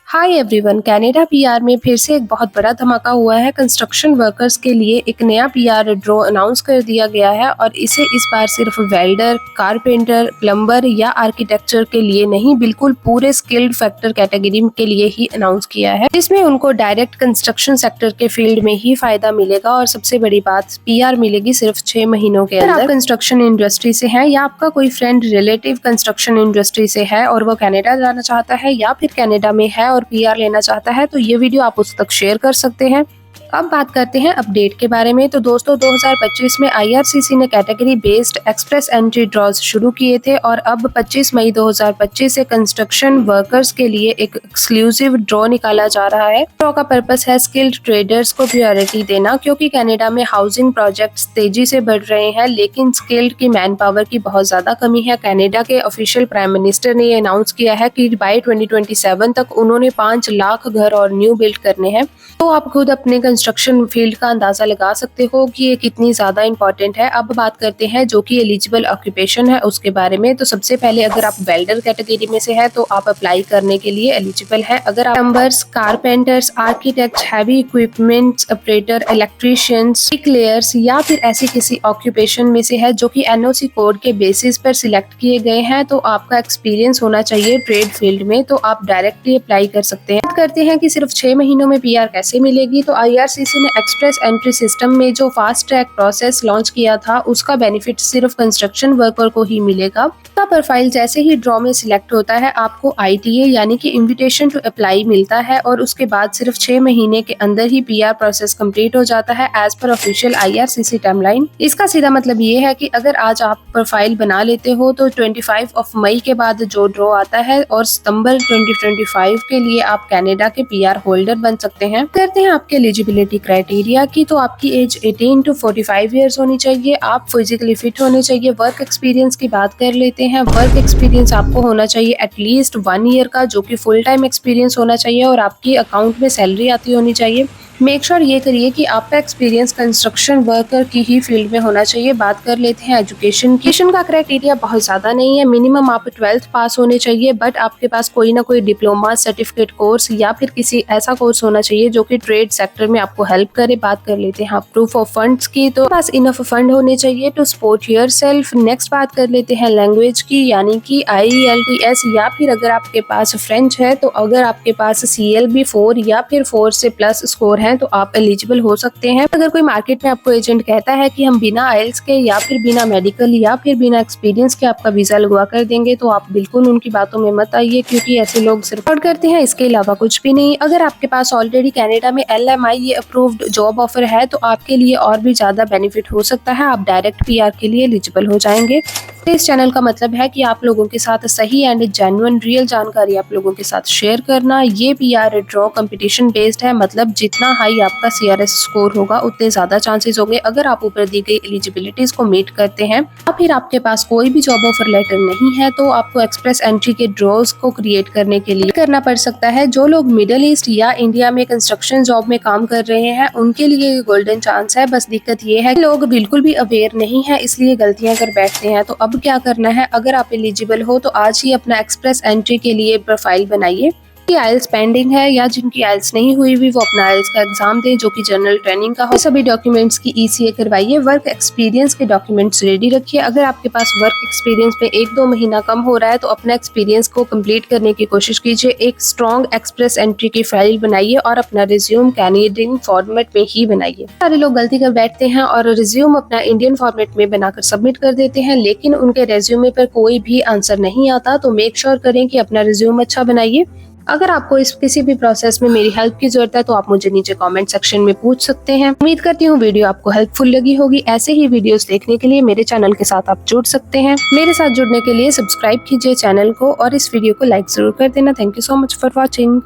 Hi everyone, Canada PR में फिर से एक बहुत बड़ा धमाका हुआ है। कंस्ट्रक्शन वर्कर्स के लिए एक नया पीआर ड्रॉ अनाउंस कर दिया गया है और इसे इस बार सिर्फ वेल्डर, कारपेंटर, प्लम्बर या आर्किटेक्चर के लिए नहीं, बिल्कुल पूरे स्किल्ड फैक्टर कैटेगरी के लिए ही अनाउंस किया है, जिसमें उनको डायरेक्ट कंस्ट्रक्शन सेक्टर के फील्ड में ही फायदा मिलेगा। और सबसे बड़ी बात, पीआर मिलेगी सिर्फ 6 महीनों के अंदर। आप कंस्ट्रक्शन इंडस्ट्री से हैं या आपका कोई फ्रेंड रिलेटिव कंस्ट्रक्शन इंडस्ट्री से है और वो कनाडा जाना चाहता है या फिर कनाडा में है और पीआर लेना चाहता है, तो ये वीडियो आप उस तक शेयर कर सकते हैं। अब बात करते हैं अपडेट के बारे में। तो दोस्तों, 2025 में आईआरसीसी ने category based express entry draws शुरू किए थे और अब 25 मई 2025 से कंस्ट्रक्शन वर्कर्स के लिए एक एक्सक्लूसिव ड्रॉ निकाला जा रहा है। ड्रॉ का पर्पस है स्किल्ड ट्रेडर्स को प्रायोरिटी देना, क्योंकि कनाडा में हाउसिंग प्रोजेक्ट्स तेजी से बढ़ रहे हैं, लेकिन स्किल्ड की मैन पावर की बहुत ज्यादा कमी है। कनाडा के ऑफिशियल प्राइम मिनिस्टर ने ये अनाउंस किया है कि बाय 2027 तक उन्होंने 5 लाख घर और न्यू बिल्ड करने हैं। तो आप खुद अपने कंस्ट्रक्शन फील्ड का अंदाजा लगा सकते हो कि ये कितनी ज्यादा इंपॉर्टेंट है। अब बात करते हैं जो कि एलिजिबल ऑक्यूपेशन है उसके बारे में। तो सबसे पहले, अगर आप वेल्डर कैटेगरी में से है तो आप अप्लाई करने के लिए एलिजिबल हैं। अगर आप plumbers, carpenters, architect, heavy equipments operator, electricians, bricklayers या फिर ऐसी किसी ऑक्यूपेशन में से है जो कि एनओसी कोड के बेसिस पर सिलेक्ट किए गए हैं, तो आपका एक्सपीरियंस होना चाहिए ट्रेड फील्ड में, तो आप डायरेक्टली अप्लाई कर सकते हैं। बात करते हैं कि सिर्फ 6 महीनों में पीआर कैसे मिलेगी। तो आईआरसीसी ने एक्सप्रेस एंट्री सिस्टम में जो फास्ट ट्रैक प्रोसेस लॉन्च किया था, उसका बेनिफिट सिर्फ कंस्ट्रक्शन वर्कर को ही मिलेगा। का प्रोफाइल जैसे ही ड्रॉ में सिलेक्ट होता है, आपको आईटीए यानी कि इनविटेशन टू अप्लाई मिलता है और उसके बाद सिर्फ 6 महीने के अंदर ही पीआर प्रोसेस कंप्लीट हो जाता है as per official IRCC timeline. इसका सीधा मतलब ये है कि अगर आज आप प्रोफाइल बना लेते हो तो 25 मई के बाद जो ड्रॉ आता है और सितंबर 2025 के लिए आप कनाडा के पीआर होल्डर बन सकते हैं। करते हैं आपके एलिजिबिलिटी क्राइटेरिया की। तो आपकी एज 18 to 45 ईयर्स होनी चाहिए, आप फिजिकली फिट होने चाहिए। वर्क एक्सपीरियंस की बात कर लेते हैं। वर्क एक्सपीरियंस आपको होना चाहिए एटलीस्ट 1 ईयर का, जो कि फुल टाइम एक्सपीरियंस होना चाहिए और आपकी अकाउंट में सैलरी आती होनी चाहिए। मेक श्योर ये करिए कि आपका एक्सपीरियंस कंस्ट्रक्शन वर्कर की ही फील्ड में होना चाहिए। बात कर लेते हैं एजुकेशन की। एजुकेशन का क्राइटेरिया बहुत ज्यादा नहीं है, मिनिमम आप 12th पास होने चाहिए, बट आपके पास कोई ना कोई डिप्लोमा, सर्टिफिकेट कोर्स या फिर किसी ऐसा कोर्स होना चाहिए जो कि ट्रेड सेक्टर में आपको हेल्प करे। बात कर लेते हैं प्रूफ ऑफ फंड्स की। तो पास इनफ फंड होने चाहिए टू सपोर्ट योरसेल्फ। नेक्स्ट बात कर लेते हैं लैंग्वेज की, यानी कि IELTS या फिर अगर आपके पास फ्रेंच है, तो अगर आपके पास CLB 4 या फिर 4 से प्लस स्कोर है तो आप एलिजिबल हो सकते हैं। अगर कोई मार्केट में आपको एजेंट कहता है कि हम बिना आइल्स के या फिर बिना मेडिकल या फिर बिना एक्सपीरियंस के आपका वीजा लगवा कर देंगे, तो आप बिल्कुल उनकी बातों में मत आइए, क्योंकि ऐसे लोग सिर्फ फ्रॉड करते हैं, इसके अलावा कुछ भी नहीं। अगर आपके पास ऑलरेडी कनाडा में LMI अप्रूव्ड जॉब ऑफर है तो आपके लिए और भी ज्यादा बेनिफिट हो सकता है, आप डायरेक्ट पीआर के लिए एलिजिबल हो जाएंगे। इस चैनल का मतलब है कि आप लोगों के साथ सही एंड जेन्युइन रियल जानकारी आप लोगों के साथ शेयर करना। ये पीआर ड्रॉ कंपटीशन बेस्ड है, मतलब जितना हाई आपका CRS स्कोर होगा उतने ज्यादा चांसेस होंगे। अगर आप ऊपर दी गई एलिजिबिलिटीज को मीट करते हैं या फिर आपके पास कोई भी जॉब ऑफर लेटर नहीं है, तो आपको एक्सप्रेस एंट्री के ड्रॉज को क्रिएट करने के लिए करना पड़ सकता है। जो लोग मिडिल ईस्ट या इंडिया में कंस्ट्रक्शन जॉब में काम कर रहे हैं, उनके लिए गोल्डन चांस है। बस दिक्कत ये है, लोग बिल्कुल भी अवेयर नहीं है, इसलिए गलतियां कर बैठते हैं। तो अब क्या करना है, अगर आप एलिजिबल हो तो आज ही अपना एक्सप्रेस एंट्री के लिए प्रोफाइल बनाइए। आइल्स पेंडिंग है या जिनकी आइल्स नहीं हुई भी, वो अपना आइल्स का एग्जाम दें, जो कि जनरल ट्रेनिंग का हो। सभी डॉक्यूमेंट्स की ECA करवाइए। वर्क एक्सपीरियंस के डॉक्यूमेंट्स रेडी रखिए। अगर आपके पास वर्क एक्सपीरियंस में 1-2 महीना कम हो रहा है तो अपना एक्सपीरियंस को कंप्लीट करने की कोशिश कीजिए। एक स्ट्रॉन्ग एक्सप्रेस एंट्री की फाइल बनाइए और अपना रिज्यूम कैनेडियन फॉर्मेट में ही बनाइए। सारे लोग गलती कर बैठते हैं और रिज्यूम अपना इंडियन फॉर्मेट में बनाकर सबमिट कर देते हैं, लेकिन उनके रिज्यूमे पर कोई भी आंसर नहीं आता। तो मेक श्योर करें कि अपना रिज्यूम अच्छा बनाइए। अगर आपको इस किसी भी प्रोसेस में मेरी हेल्प की जरूरत है तो आप मुझे नीचे कमेंट सेक्शन में पूछ सकते हैं। उम्मीद करती हूँ वीडियो आपको हेल्पफुल लगी होगी। ऐसे ही वीडियोस देखने के लिए मेरे चैनल के साथ आप जुड़ सकते हैं। मेरे साथ जुड़ने के लिए सब्सक्राइब कीजिए चैनल को और इस वीडियो को लाइक जरूर कर देना। Thank you so much for watching.